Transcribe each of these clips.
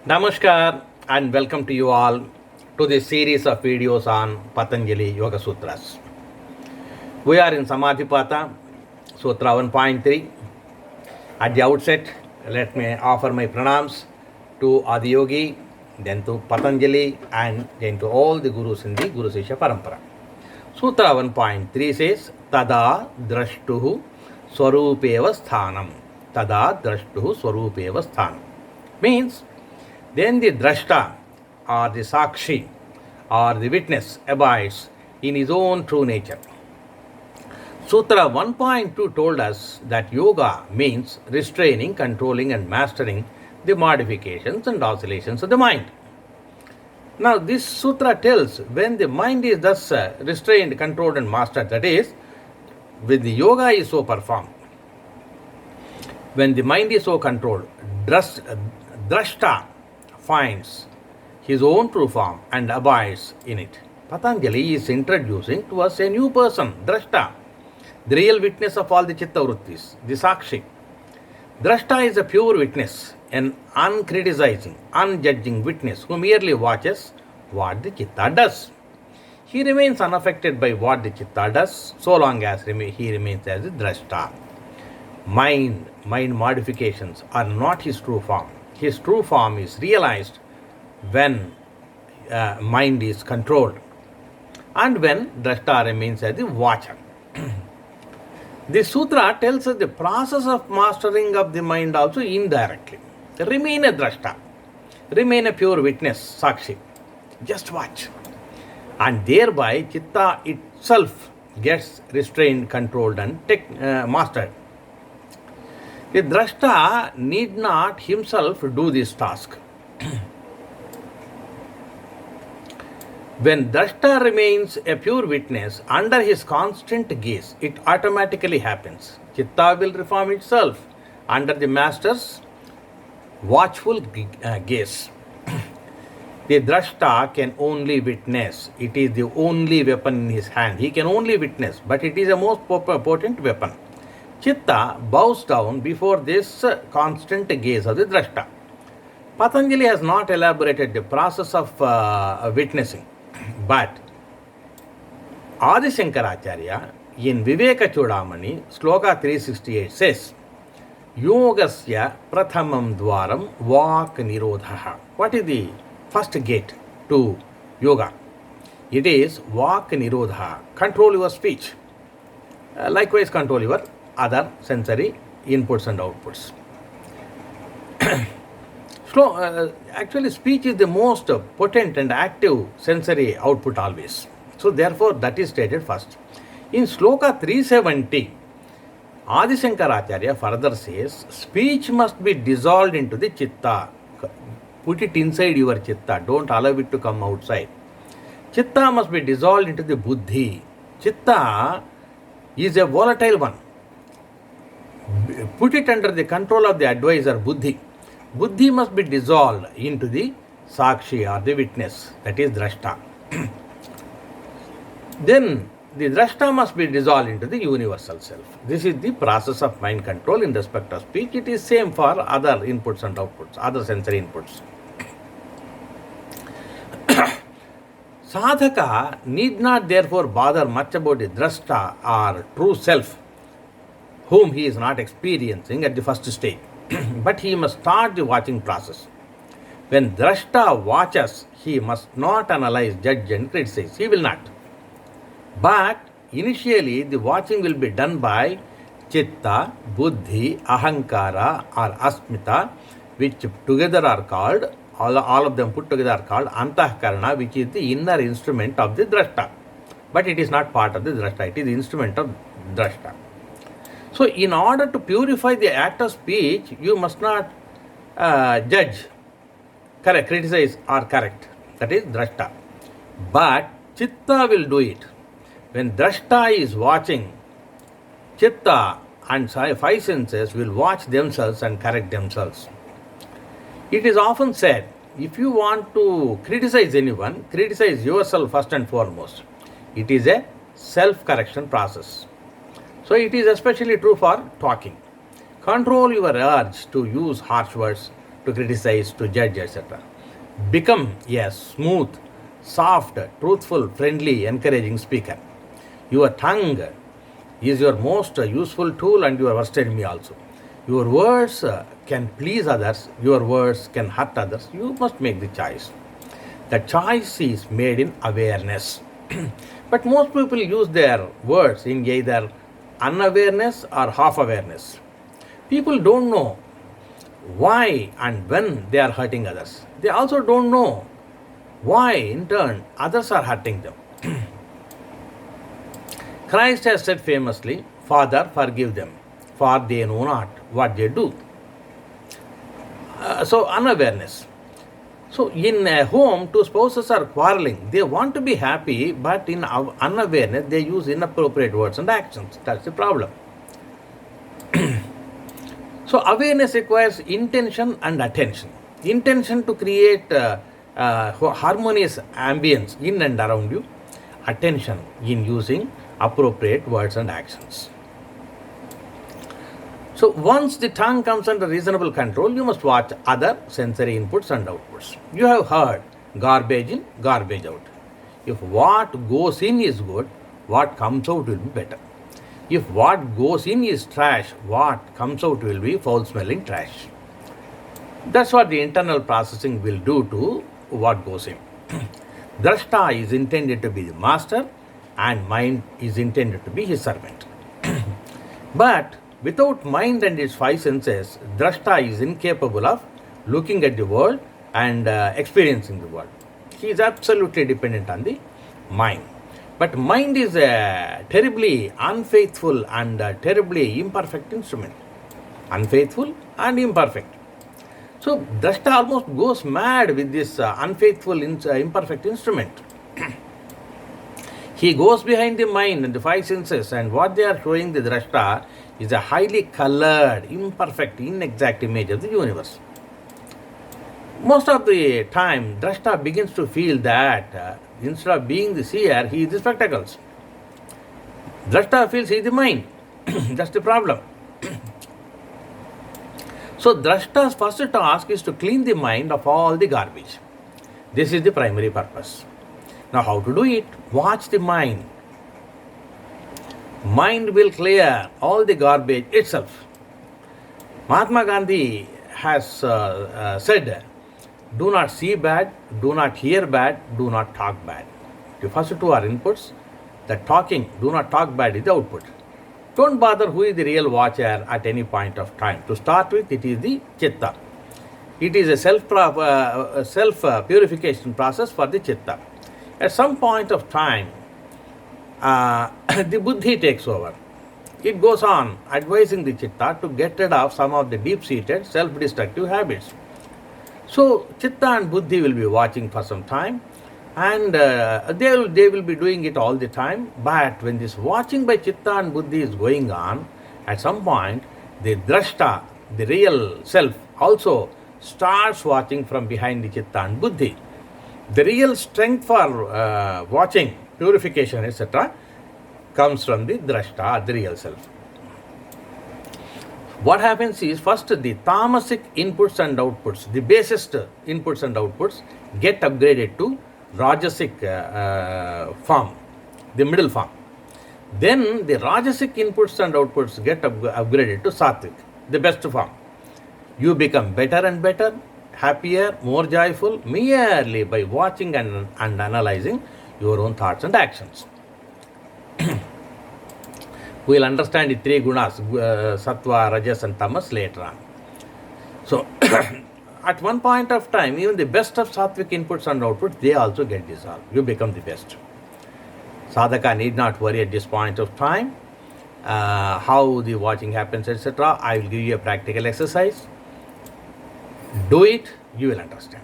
Namaskar and welcome to you all to this series of videos on Patanjali Yoga Sutras. We are in Samadhi Padha, Sutra 1.3. At the outset, let me offer my pranams to Adiyogi, then to Patanjali, and then to all the Gurus in the Guru Sishya Parampara. Sutra 1.3 says, Tada drashtuhu swarupeva sthanam. Tada drashtuhu swarupeva sthanam. Means, then the drashta or the sakshi or the witness abides in his own true nature. Sutra 1.2 told us that yoga means restraining, controlling and mastering the modifications and oscillations of the mind. Now this sutra tells when the mind is thus restrained, controlled and mastered, that is, when the yoga is so performed, when the mind is so controlled, drashta finds his own true form and abides in it. Patanjali is introducing to us a new person, drashta, the real witness of all the chitta vrittis, the sakshi. Drashta is a pure witness, an uncriticizing, unjudging witness who merely watches what the chitta does. He remains unaffected by what the chitta does so long as he remains as a drashta. Mind modifications are not his true form. His true form is realized when mind is controlled and when drashta remains as the watcher. This sutra tells us the process of mastering of the mind also indirectly. Remain a drashta, remain a pure witness, sakshi. Just watch. And thereby chitta itself gets restrained, controlled and mastered. The drashta need not himself do this task. When drashta remains a pure witness under his constant gaze, it automatically happens. Chitta will reform itself under the master's watchful gaze. The drashta can only witness. It is the only weapon in his hand. He can only witness, but it is a most potent weapon. Chitta bows down before this constant gaze of the drashta. Patanjali has not elaborated the process of witnessing, but Adi Shankaracharya in Viveka Chudamani, Sloka 368 says, Yogasya prathamam dwaram vak nirodhaha. What is the first gate to yoga? It is vak nirodha. Control your speech. Likewise, control your other sensory inputs and outputs. Actually, speech is the most potent and active sensory output always. So, therefore, that is stated first. In Sloka 370, Adi Shankaracharya further says, speech must be dissolved into the chitta. Put it inside your chitta. Don't allow it to come outside. Chitta must be dissolved into the buddhi. Chitta is a volatile one. Put it under the control of the advisor, buddhi. Buddhi must be dissolved into the sakshi or the witness, that is drashta. Then the drashta must be dissolved into the universal self. This is the process of mind control in respect of speech. It is same for other inputs and outputs, other sensory inputs. Sadhaka need not therefore bother much about the drashta or true self, whom he is not experiencing at the first stage. But he must start the watching process. When drashta watches, he must not analyze, judge and criticize. He will not. But initially the watching will be done by chitta, buddhi, ahankara or asmita, which together are called, all of them put together are called antahkarana, which is the inner instrument of the drashta. But it is not part of the drashta, it is the instrument of drashta. So, in order to purify the act of speech, you must not judge, criticize or correct. That is drashta. But chitta will do it. When drashta is watching, chitta and five senses will watch themselves and correct themselves. It is often said, if you want to criticize anyone, criticize yourself first and foremost. It is a self-correction process. So it is especially true for talking. Control your urge to use harsh words, to criticize, to judge, etc. Become a smooth, soft, truthful, friendly, encouraging speaker. Your tongue is your most useful tool and your worst enemy also. Your words can please others, your words can hurt others. You must make the choice. The choice is made in awareness. But most people use their words in either unawareness or half awareness. People don't know why and when they are hurting others. They also don't know why, in turn, others are hurting them. Christ has said famously, "Father, forgive them, for they know not what they do." So, unawareness. So, in a home, two spouses are quarreling. They want to be happy, but in unawareness, they use inappropriate words and actions. That's the problem. So, awareness requires intention and attention. Intention to create harmonious ambience in and around you. Attention in using appropriate words and actions. So once the tongue comes under reasonable control, you must watch other sensory inputs and outputs. You have heard garbage in, garbage out. If what goes in is good, what comes out will be better. If what goes in is trash, what comes out will be foul-smelling trash. That's what the internal processing will do to what goes in. Drashta is intended to be the master and mind is intended to be his servant. But without mind and its five senses, Drashta is incapable of looking at the world and experiencing the world. He is absolutely dependent on the mind. But mind is a terribly unfaithful and terribly imperfect instrument. Unfaithful and imperfect. So Drashta almost goes mad with this unfaithful, imperfect instrument. He goes behind the mind and the five senses, and what they are showing the Drashta is a highly colored, imperfect, inexact image of the universe. Most of the time, Drashta begins to feel that instead of being the seer, he is the spectacles. Drashta feels he is the mind. That's the problem. So Drashta's first task is to clean the mind of all the garbage. This is the primary purpose. Now how to do it? Watch the mind. Mind will clear all the garbage itself. Mahatma Gandhi has said, do not see bad, do not hear bad, do not talk bad. The first two are inputs. The talking, do not talk bad, is the output. Don't bother who is the real watcher at any point of time. To start with, it is the chitta. It is a self-purification process for the chitta. At some point of time, the buddhi takes over. It goes on advising the chitta to get rid of some of the deep-seated self-destructive habits. So, chitta and buddhi will be watching for some time, and they will be doing it all the time. But when this watching by chitta and buddhi is going on, at some point, the drashta, the real self, also starts watching from behind the chitta and buddhi. The real strength for watching, purification, etc., comes from the drashta, the real self. What happens is, first the tamasic inputs and outputs, the basest inputs and outputs get upgraded to rajasic form, the middle form. Then the rajasic inputs and outputs get upgraded to sattvic, the best form. You become better and better, happier, more joyful, merely by watching and analyzing your own thoughts and actions. We will understand the three gunas, sattva, rajas and tamas later on. So, at one point of time, even the best of sattvic inputs and outputs, they also get dissolved. You become the best. Sadhaka need not worry at this point of time how the watching happens, etc. I will give you a practical exercise. Do it, you will understand.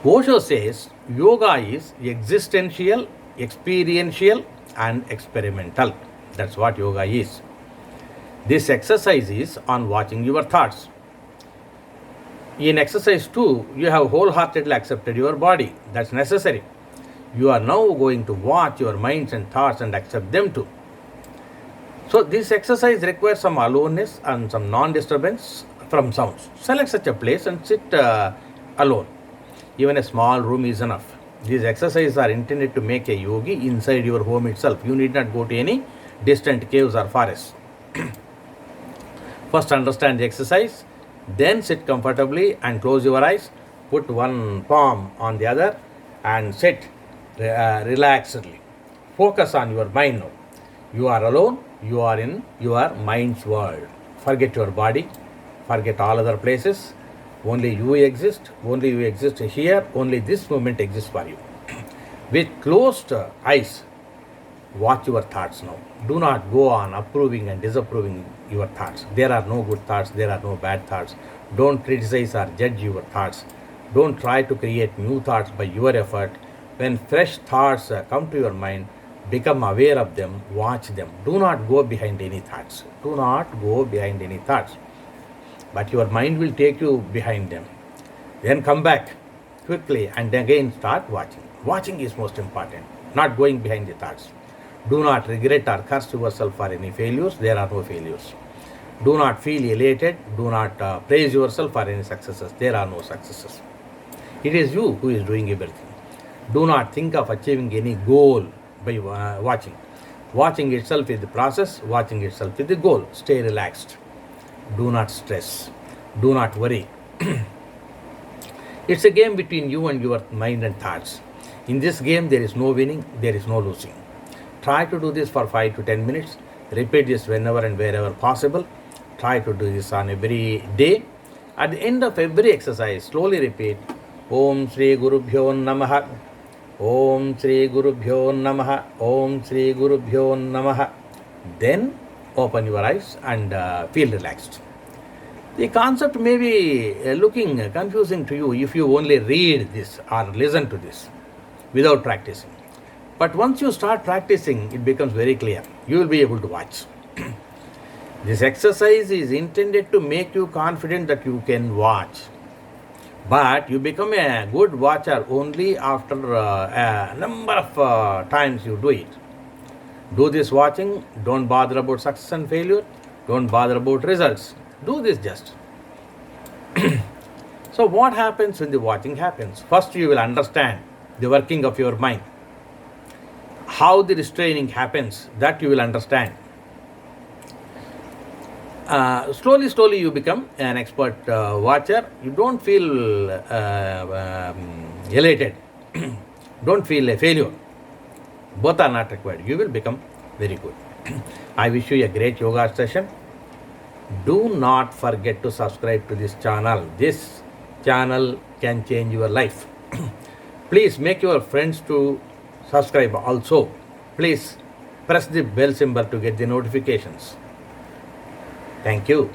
Osho says, yoga is existential, experiential and experimental. That's what yoga is. This exercise is on watching your thoughts. In exercise 2, you have wholeheartedly accepted your body. That's necessary. You are now going to watch your minds and thoughts and accept them too. So this exercise requires some aloneness and some non-disturbance from sounds. Select such a place and sit alone. Even a small room is enough. These exercises are intended to make a yogi inside your home itself. You need not go to any distant caves or forests. First understand the exercise, then sit comfortably and close your eyes. Put one palm on the other and sit relaxedly. Focus on your mind now. You are alone, you are in your mind's world. Forget your body, forget all other places. Only you exist here, only this moment exists for you. With closed eyes, watch your thoughts now. Do not go on approving and disapproving your thoughts. There are no good thoughts, there are no bad thoughts. Don't criticize or judge your thoughts. Don't try to create new thoughts by your effort. When fresh thoughts come to your mind, become aware of them, watch them. Do not go behind any thoughts. Do not go behind any thoughts. But your mind will take you behind them. Then come back quickly and again start watching. Watching is most important, not going behind the thoughts. Do not regret or curse yourself for any failures. There are no failures. Do not feel elated. Do not praise yourself for any successes. There are no successes. It is you who is doing everything. Do not think of achieving any goal by watching. Watching itself is the process. Watching itself is the goal. Stay relaxed. Do not stress. Do not worry. It's a game between you and your mind and thoughts. In this game, there is no winning, there is no losing. Try to do this for 5 to 10 minutes. Repeat this whenever and wherever possible. Try to do this on every day. At the end of every exercise, slowly repeat, Om Shri Gurubhyo Namaha. Om Shri Gurubhyo Namaha. Om Shri Gurubhyo Namaha. Then open your eyes and feel relaxed. The concept may be looking confusing to you if you only read this or listen to this without practicing. But once you start practicing, it becomes very clear. You will be able to watch. This exercise is intended to make you confident that you can watch. But you become a good watcher only after a number of times you do it. Do this watching. Don't bother about success and failure. Don't bother about results. Do this just. So what happens when the watching happens? First you will understand the working of your mind. How the restraining happens, that you will understand. Slowly you become an expert watcher. You don't feel elated. Don't feel a failure. Both are not required. You will become very good. I wish you a great yoga session. Do not forget to subscribe to this channel. This channel can change your life. Please make your friends to subscribe also. Please press the bell symbol to get the notifications. Thank you.